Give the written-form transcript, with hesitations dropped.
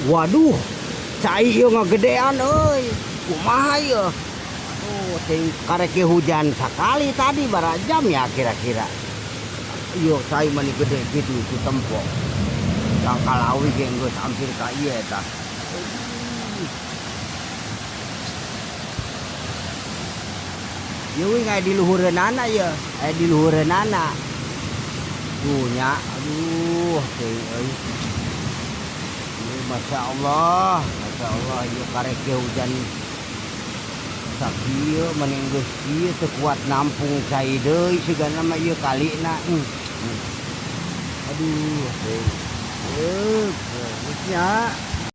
Waduh, cai ieu ngagedean euy. Kumaha ieu? Oh, ting karek ge hujan sekali tadi barajam ya kira-kira. Ieu cai mani gede gitu ku tempo. Tangkalawi ge geus hampir ka ieu eta. Ieu ngai di luhureunana ieu, di luhureunana. Tuh nya, aduh, ting euy. Masya Allah, ieu karek ge hujan sakieu mending geus ieu teu kuat nampung cai deui sigana mah ieu kalina. Aduh, geus nya.